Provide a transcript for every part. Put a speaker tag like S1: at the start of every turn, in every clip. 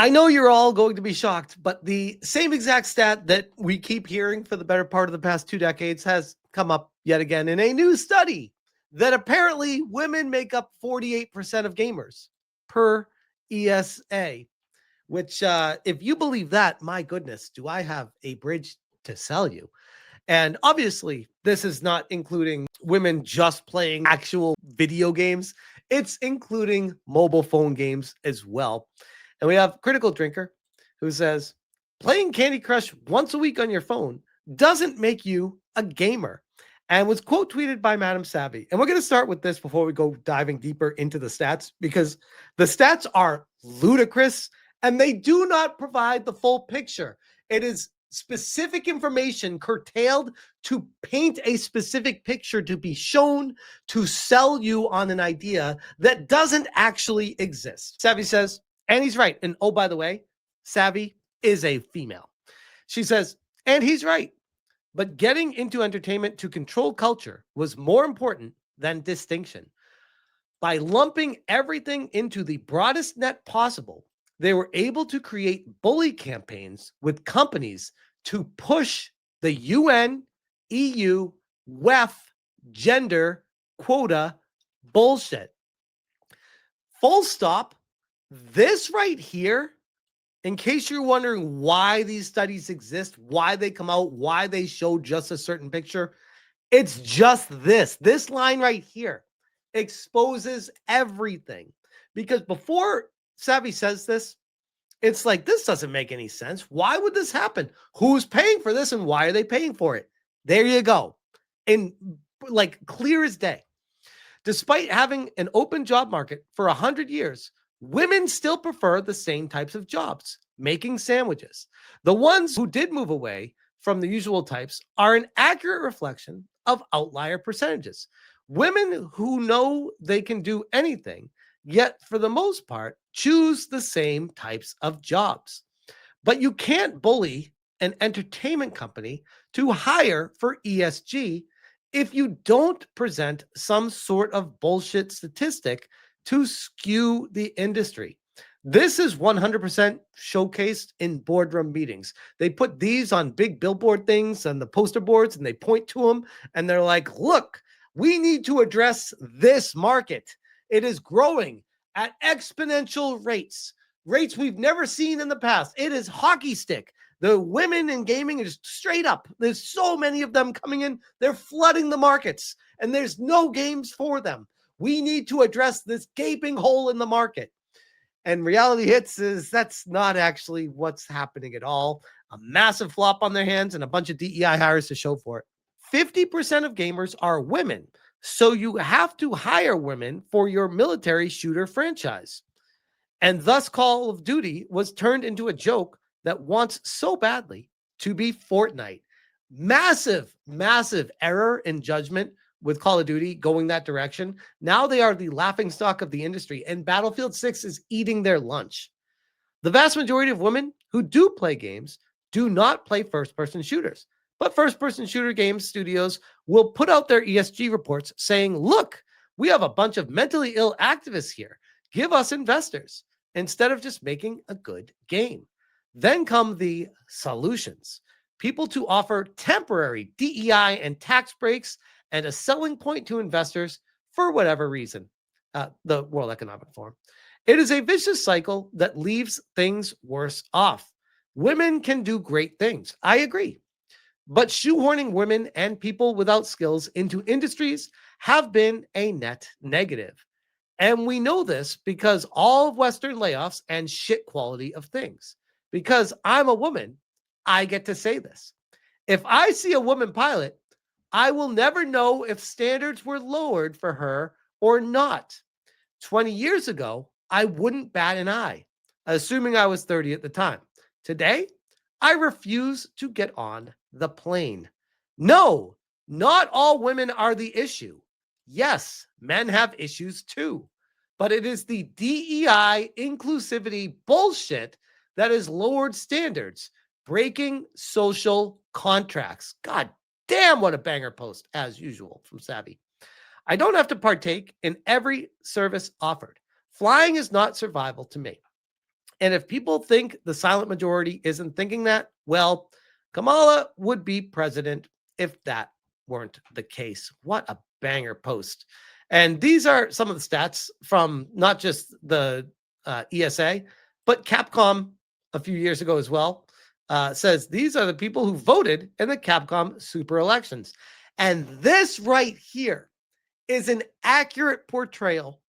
S1: I know you're all going to be shocked, but the same exact stat that we keep hearing for the better part of the past 2 decades has come up yet again in a new study that apparently women make up 48% of gamers per ESA, which, if you believe that, my goodness, do I have a bridge to sell you. And obviously, this is not including women just playing actual video games. It's including mobile phone games as well. And we have Critical Drinker who says, playing Candy Crush once a week on your phone doesn't make you a gamer. And was quote tweeted by Madam Savvy. And we're going to start with this before we go diving deeper into the stats, because the stats are ludicrous and they do not provide the full picture. It is specific information curtailed to paint a specific picture to be shown to sell you on an idea that doesn't actually exist. Savvy says, and he's right. And oh, by the way, Savvy is a female. She says, and he's right. But getting into entertainment to control culture was more important than distinction. By lumping everything into the broadest net possible, they were able to create bully campaigns with companies to push the UN, EU, WEF, gender, quota bullshit. Full stop. This right here, in case you're wondering why these studies exist, why they come out, why they show just a certain picture, it's just this. This line right here exposes everything. Because before Savvy says this, it's like, this doesn't make any sense. Why would this happen? Who's paying for this and why are they paying for it? There you go. And like clear as day. Despite having an open job market for 100 years, women still prefer the same types of jobs, making sandwiches. The ones who did move away from the usual types are an accurate reflection of outlier percentages. Women who know they can do anything, yet for the most part, choose the same types of jobs. But you can't bully an entertainment company to hire for ESG if you don't present some sort of bullshit statistic to skew the industry. This is 100% showcased in boardroom meetings. They put these on big billboard things and the poster boards and they point to them and they're like, look, we need to address this market. It is growing at exponential rates we've never seen in the past. It is hockey stick. The women in gaming is straight up. There's so many of them coming in. They're flooding the markets and there's no games for them. We need to address this gaping hole in the market. And reality hits is that's not actually what's happening at all. A massive flop on their hands and a bunch of DEI hires to show for it. 50% of gamers are women. So you have to hire women for your military shooter franchise. And thus Call of Duty was turned into a joke that wants so badly to be Fortnite. Massive, massive error in judgment with Call of Duty going that direction. Now they are the laughingstock of the industry, and Battlefield 6 is eating their lunch. The vast majority of women who do play games do not play first-person shooters. But first-person shooter game studios will put out their ESG reports saying, look, we have a bunch of mentally ill activists here. Give us investors, instead of just making a good game. Then come the solutions. People to offer temporary DEI and tax breaks and a selling point to investors for whatever reason. The World Economic Forum. It is a vicious cycle that leaves things worse off. Women can do great things. I agree. But shoehorning women and people without skills into industries have been a net negative. And we know this because all of Western layoffs and shit quality of things. Because I'm a woman, I get to say this. If I see a woman pilot, I will never know if standards were lowered for her or not. 20 years ago, I wouldn't bat an eye, assuming I was 30 at the time. Today, I refuse to get on the plane. No, not all women are the issue. Yes, men have issues too, but it is the DEI inclusivity bullshit that has lowered standards, breaking social contracts. God damn, what a banger post, as usual, from Savvy. I don't have to partake in every service offered. Flying is not survival to me. And if people think the silent majority isn't thinking that, well, Kamala would be president if that weren't the case. What a banger post. And these are some of the stats from not just the ESA, but Capcom a few years ago as well. Says these are the people who voted in the Capcom super elections. And this right here is an accurate portrayal,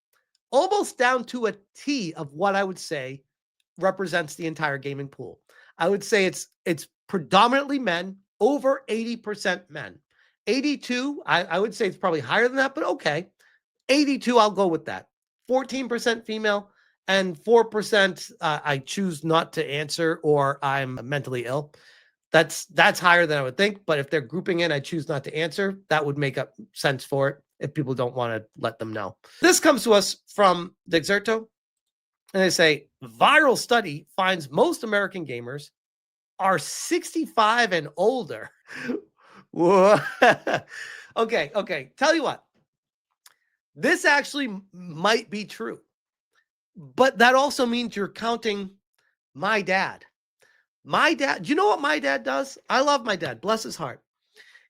S1: almost down to a T, of what I would say represents the entire gaming pool. I would say it's predominantly men, over 80% men. 82, I would say it's probably higher than that, but okay. 82, I'll go with that. 14% female, and 4% I choose not to answer, or I'm mentally ill. That's higher than I would think, but if they're grouping in I choose not to answer, that would make up sense for it if people don't want to let them know. This comes to us from Dexerto, and they say, viral study finds most American gamers are 65 and older. Okay. Tell you what, this actually might be true, but that also means you're counting my dad. My dad, do you know what my dad does? I love my dad, bless his heart.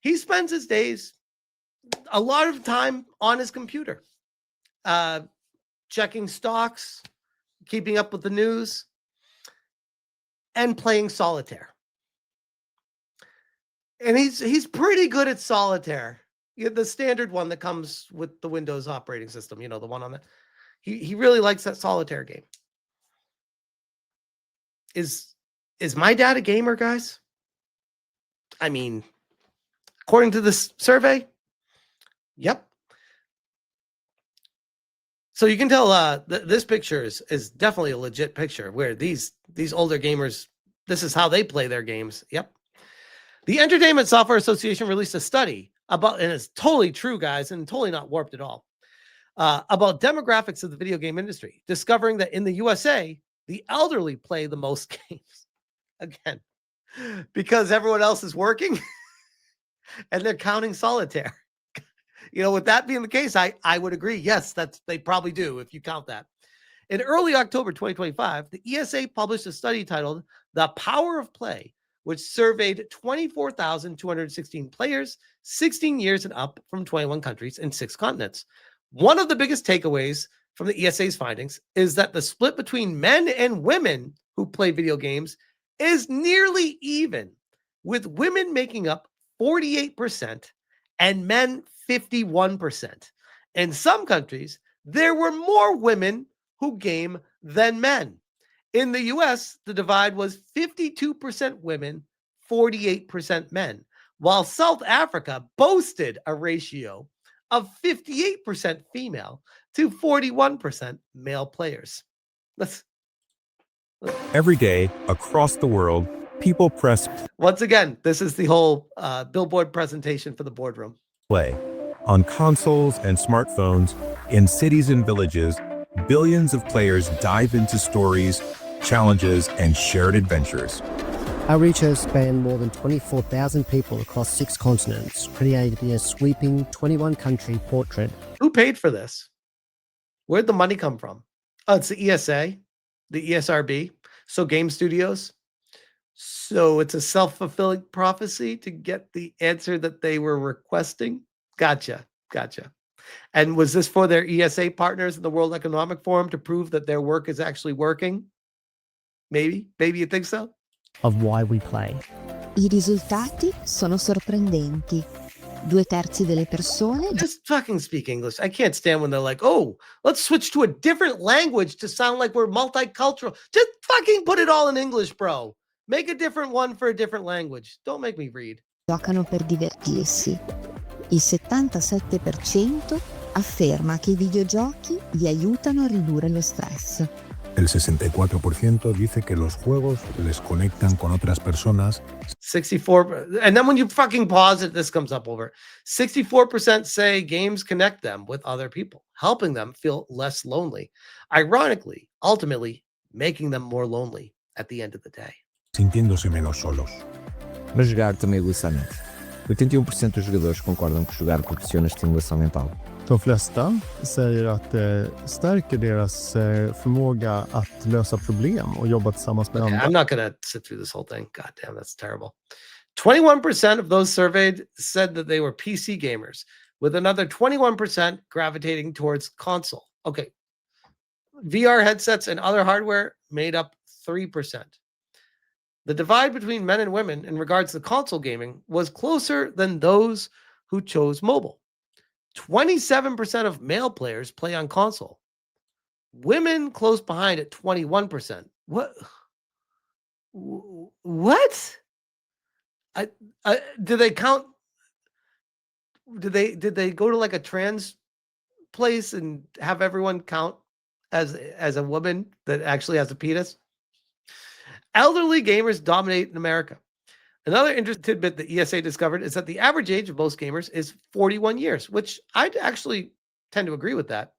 S1: He spends his days a lot of time on his computer, checking stocks, keeping up with the news, and playing solitaire. And he's pretty good at solitaire. The standard one that comes with the Windows operating system, the one on that. He really likes that solitaire game. Is my dad a gamer, guys? I mean, according to this survey, yep. So you can tell this picture is definitely a legit picture where these older gamers, this is how they play their games. Yep. The Entertainment Software Association released a study about, and it's totally true, guys, and totally not warped at all, about demographics of the video game industry, discovering that in the USA, the elderly play the most games. Again, because everyone else is working and they're counting solitaire. With that being the case, I would agree. Yes, they probably do if you count that. In early October 2025, the ESA published a study titled The Power of Play, which surveyed 24,216 players, 16 years and up, from 21 countries and 6 continents. One of the biggest takeaways from the ESA's findings is that the split between men and women who play video games is nearly even, with women making up 48% and men 51%. In some countries, there were more women who game than men. In the US, the divide was 52% women, 48% men, while South Africa boasted a ratio of 58% female to 41% male players.
S2: Every day, across the world, people press
S1: Once again, this is the whole billboard presentation for the boardroom.
S2: Play. On consoles and smartphones, in cities and villages, billions of players dive into stories, challenges, and shared adventures.
S3: Our research spanned more than 24,000 people across 6 continents, creating a sweeping 21-country portrait.
S1: Who paid for this? Where'd the money come from? Oh, it's the ESA, the ESRB, so game studios. So it's a self-fulfilling prophecy to get the answer that they were requesting. Gotcha. And was this for their ESA partners in the World Economic Forum to prove that their work is actually working? Maybe you think so?
S3: Of why we play.
S4: I risultati sono sorprendenti. 2/3 delle persone...
S1: Just fucking speak English. I can't stand when they're like, oh, let's switch to a different language to sound like we're multicultural. Just fucking put it all in English, bro. Make a different one for a different language. Don't make me read.
S4: Giocano per divertirsi. Il 77% afferma che i videogiochi li aiutano a ridurre lo stress.
S2: El 64% dice que los juegos les conectan con otras personas.
S1: 64, and then when you fucking pause it, this comes up over. 64% say games connect them with other people, helping them feel less lonely. Ironically, ultimately, making them more lonely at the end of the day.
S2: Sintiéndose menos solos.
S5: Mas jogar também elucida a mente. 81% dos jogadores concordam que jogar proporciona estimulação mental. De flesta säger att det stärker deras förmåga att lösa problem och jobba tillsammans med
S1: Okay,
S5: andra.
S1: I'm not going to sit through this whole thing. God damn, that's terrible. 21% of those surveyed said that they were PC gamers, with another 21% gravitating towards console. Okay. VR headsets and other hardware made up 3%. The divide between men and women in regards to console gaming was closer than those who chose mobile. 27% of male players play on console. Women close behind at 21%. What? What? Did they count? Did they go to like a trans place and have everyone count as a woman that actually has a penis? Elderly gamers dominate in America. Another interesting tidbit that ESA discovered is that the average age of most gamers is 41 years, which I'd actually tend to agree with that.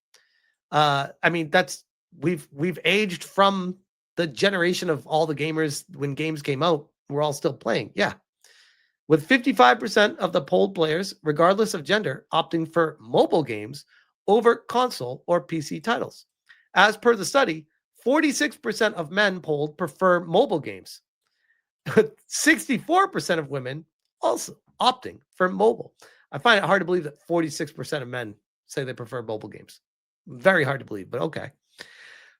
S1: I mean, that's we've aged from the generation of all the gamers when games came out. We're all still playing. Yeah. With 55% of the polled players, regardless of gender, opting for mobile games over console or PC titles. As per the study, 46% of men polled prefer mobile games. 64% of women also opting for mobile. I find it hard to believe that 46% of men say they prefer mobile games. Very hard to believe, but okay.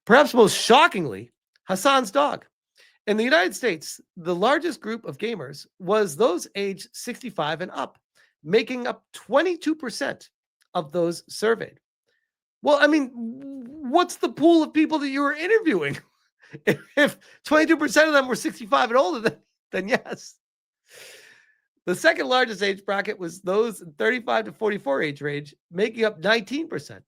S1: Perhaps most shockingly, Hassan's dog. In the United States, the largest group of gamers was those aged 65 and up, making up 22% of those surveyed. Well, I mean, what's the pool of people that you were interviewing? If 22% of them were 65 and older, then yes. The second largest age bracket was those in 35 to 44 age range, making up 19%.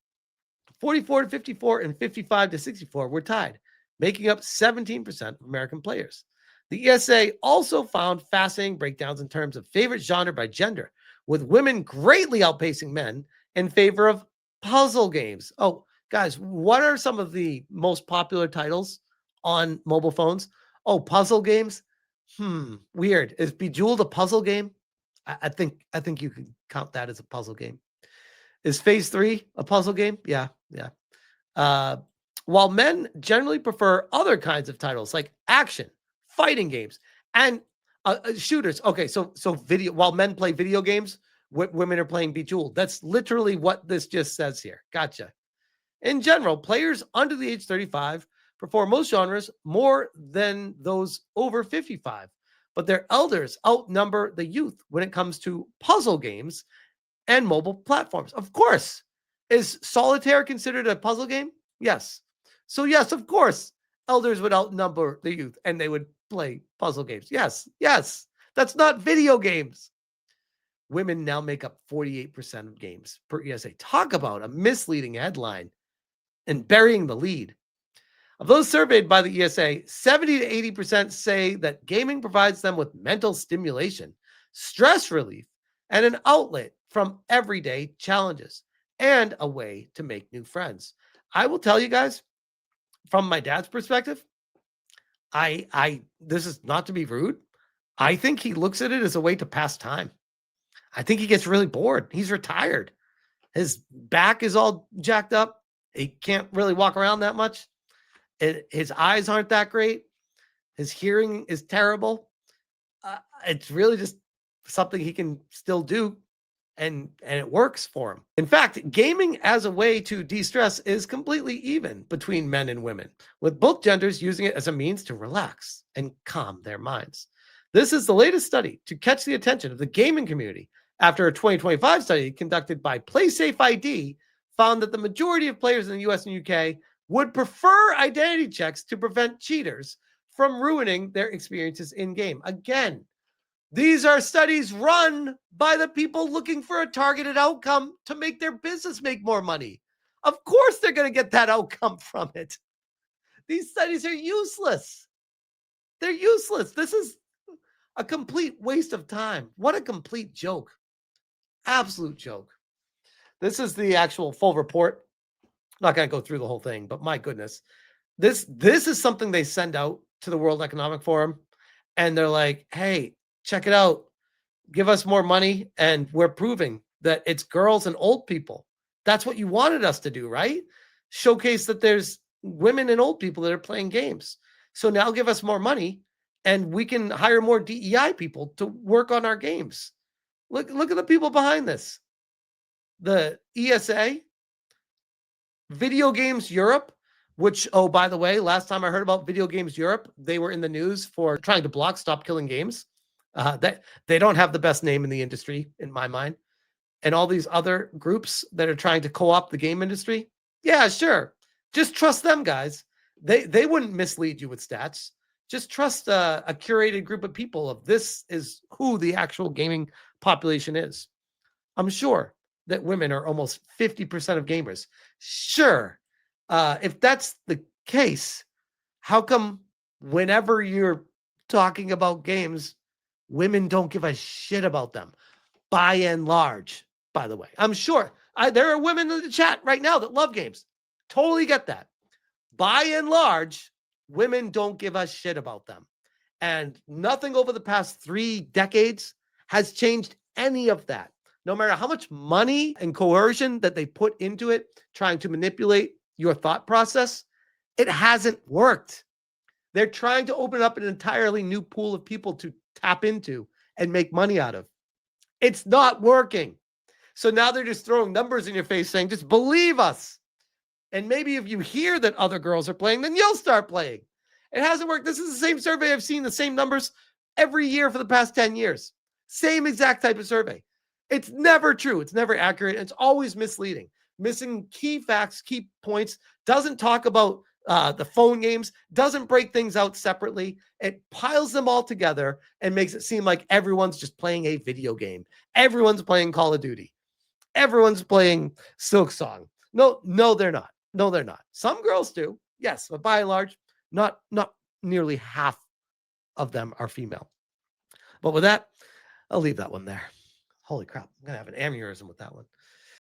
S1: 44 to 54 and 55 to 64 were tied, making up 17% of American players. The ESA also found fascinating breakdowns in terms of favorite genre by gender, with women greatly outpacing men in favor of puzzle games. Oh, guys, what are some of the most popular titles on mobile phones? Oh, puzzle games? Weird. Is Bejeweled a puzzle game? I think you can count that as a puzzle game. Is Phase 3 a puzzle game? Yeah. While men generally prefer other kinds of titles like action, fighting games, and shooters. Okay, so video. While men play video games, women are playing Bejeweled. That's literally what this just says here. Gotcha. In general, players under the age 35 prefer most genres more than those over 55, but their elders outnumber the youth when it comes to puzzle games and mobile platforms. Of course. Is solitaire considered a puzzle game? Yes. So yes, of course, elders would outnumber the youth and they would play puzzle games. Yes. That's not video games. Women now make up 48% of games per ESA. Talk about a misleading headline and burying the lead. Of those surveyed by the ESA, 70 to 80% say that gaming provides them with mental stimulation, stress relief, and an outlet from everyday challenges and a way to make new friends. I will tell you guys, from my dad's perspective, this is not to be rude. I think he looks at it as a way to pass time. I think he gets really bored. He's retired. His back is all jacked up. He can't really walk around that much. His eyes aren't that great. His hearing is terrible. It's really just something he can still do, and it works for him. In fact, gaming as a way to de-stress is completely even between men and women, with both genders using it as a means to relax and calm their minds. This is the latest study to catch the attention of the gaming community after a 2025 study conducted by PlaySafe ID found that the majority of players in the US and UK would prefer identity checks to prevent cheaters from ruining their experiences in-game. Again, these are studies run by the people looking for a targeted outcome to make their business make more money. Of course, they're going to get that outcome from it. These studies are useless. They're useless. This is a complete waste of time. What a complete joke. Absolute joke. This is the actual full report. I'm not going to go through the whole thing, but my goodness. This is something they send out to the World Economic Forum, and they're like, hey, check it out. Give us more money, and we're proving that it's girls and old people That's what you wanted us to do, right? Showcase that there's women and old people that are playing games. So now give us more money and we can hire more DEI people to work on our games. Look at the people behind this. The ESA, Video Games Europe, which, oh, by the way, last time I heard about Video Games Europe, they were in the news for trying to block Stop Killing Games. That they don't have the best name in the industry, in my mind. And all these other groups that are trying to co-opt the game industry, yeah, sure. Just trust them, guys. They wouldn't mislead you with stats. Just trust a curated group of people of this is who the actual gaming population is. I'm sure that women are almost 50% of gamers. Sure. If that's the case, how come whenever you're talking about games, women don't give a shit about them? By and large, by the way. I'm sure there are women in the chat right now that love games. Totally get that. By and large, women don't give a shit about them. And nothing over the past 3 decades has changed any of that. No matter how much money and coercion that they put into it, trying to manipulate your thought process, it hasn't worked. They're trying to open up an entirely new pool of people to tap into and make money out of. It's not working. So now they're just throwing numbers in your face saying, just believe us. And maybe if you hear that other girls are playing, then you'll start playing. It hasn't worked. This is the same survey. I've seen the same numbers every year for the past 10 years. Same exact type of survey. It's never true. It's never accurate. It's always misleading. Missing key facts, key points, doesn't talk about the phone games, doesn't break things out separately. It piles them all together and makes it seem like everyone's just playing a video game. Everyone's playing Call of Duty. Everyone's playing Silk Song. No, they're not. No, they're not. Some girls do, yes, but by and large, not nearly half of them are female. But with that, I'll leave that one there. Holy crap, I'm going to have an aneurysm with that one.